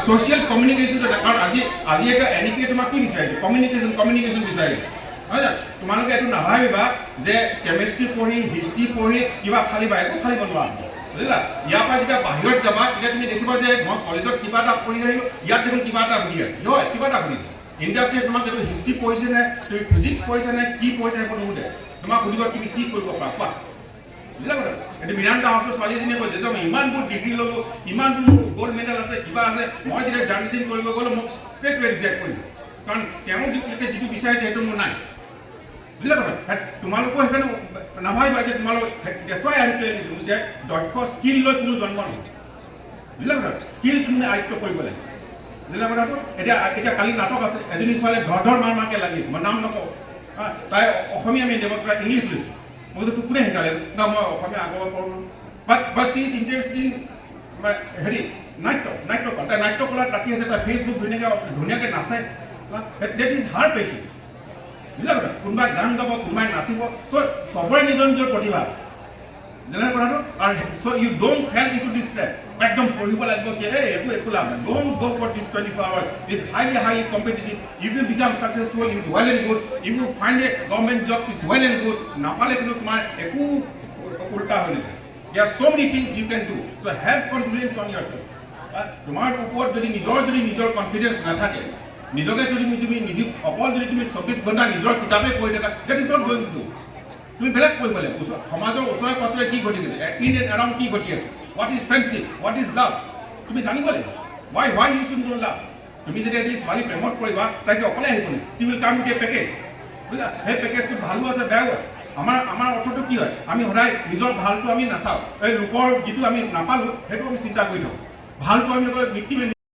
social communication কাৰণ আজি এটা এনেকে তোমাক কি বিচাৰিছে কমিউনিকেশ্যন বিচাৰিছে হয় না তোমালোকে এইটো নাভাবিবা যে কেমিষ্ট্ৰি পঢ়ি হিষ্ট্ৰি পঢ়ি কিবা ফালিবা একো ফালিব নোৱাৰা বুজিলা ইয়াৰ পৰা যেতিয়া বাহিৰত যাবা তেতিয়া তুমি দেখিবা যে মই কলেজত কিবা এটা পঢ়ি আহিলোঁ ইয়াত দেখোন কিবা এটা বুজি আছে হয় কিবা এটা বুজি ইণ্ডাষ্ট্ৰীত তোমাক এইটো হিষ্ট্ৰি পঢ়িছে নে তুমি ফিজিক্স পঢ়িছে নে কি পঢ়িছে সেইবোৰ নুসুধে তোমাক সুধিব তুমি কি কৰিব পাৰা কোৱা বুজিলা কথা এইটো মিৰাণ দাহঁতৰ ছোৱালীজনীয়ে কৈছে যে মই ইমানবোৰ ডিগ্ৰী ল'লোঁ ইমানবোৰ গ'ল্ড মেডেল আছে কিবা আছে মই যেতিয়া জাৰ্নেলিজিম কৰিব গ'লোঁ মোক ষ্ট্ৰেইট ৰিজেক্ট কৰিছে কাৰণ তেওঁ যিটো বিচাৰিছে সেইটো মোৰ নাই বুজিলা কথা তোমালোকেও সেইকাৰণে নাভাবিবা যে তোমালোক দেখুৱাই আহিছোঁ যে দক্ষ স্কিল লৈ কোনো জন্ম নহয় বুজিলা কথা স্কিল তুমি আয়ত্ব কৰিব লাগে বুজিলা কথাটো এতিয়া কালি নাটক আছে এজনী ছোৱালীয়ে ধৰ মাৰকে লাগিছে মই নাম নকওঁ তাই অসমীয়া মিডিয়ামত প্ৰায় ইংলিছ লৈছে মই তোক কোনে শিকালে না মই অসমীয়া আগৰ কৰোঁ বাট চি ইজ ইণ্টাৰেষ্টেড ইন হেৰি নাট্যকলা তাই নাট্যকলাত ৰাখি আছে তাই ফেচবুক ধুনীয়াকৈ নাচে ডেট ইজ হাৰ পেশ্যন বুজিলা কথা কোনোবাই গান গাব কোনোবাই নাচিব চ' চবৰে নিজৰ নিজৰ প্ৰতিভা আছে জানে কথাটো আৰু so' you don't fall into this trap একদম পঢ়িব লাগিব কি একো লাভ নাই don't go' for this 24 hours is highly competitive if you become successful is well and good if you find a government job is well and good নাপালে কিন্তু তোমাৰ একো উল্টা হৈ নাযায় there are so' many things you can do so' have confidence on yourself তোমাৰ ওপৰত যদি নিজৰ কনফিডেঞ্চ নাথাকে নিজকে যদি তুমি অকল যদি তুমি 24 ঘণ্টা নিজৰ কিতাপে পঢ়ি থাকা that is not going to do তুমি বেলেগ কৰিব লাগিব সমাজৰ ওচৰে পাছৰে কি ঘটি গৈছে ইন এণ্ড এৰাউণ্ড কি ঘটি আছে what is friendship what is love তুমি জানিব লাগিব ৱাই ইউ শুড লাভ তুমি যদি এজনী ছোৱালী প্ৰেমত কৰিবা তাইকে অকলে আহিব নেকি C will come with a package বুজিলা সেই পেকেজটো ভালো আছে বেয়াও আছে আমাৰ অৰ্থটো কি হয় আমি সদায় নিজৰ ভালটো আমি নাচাওঁ এই লোকৰ যিটো আমি নাপালোঁ সেইটো আমি চিন্তা কৰি থাকোঁ ভালটো আমি অকল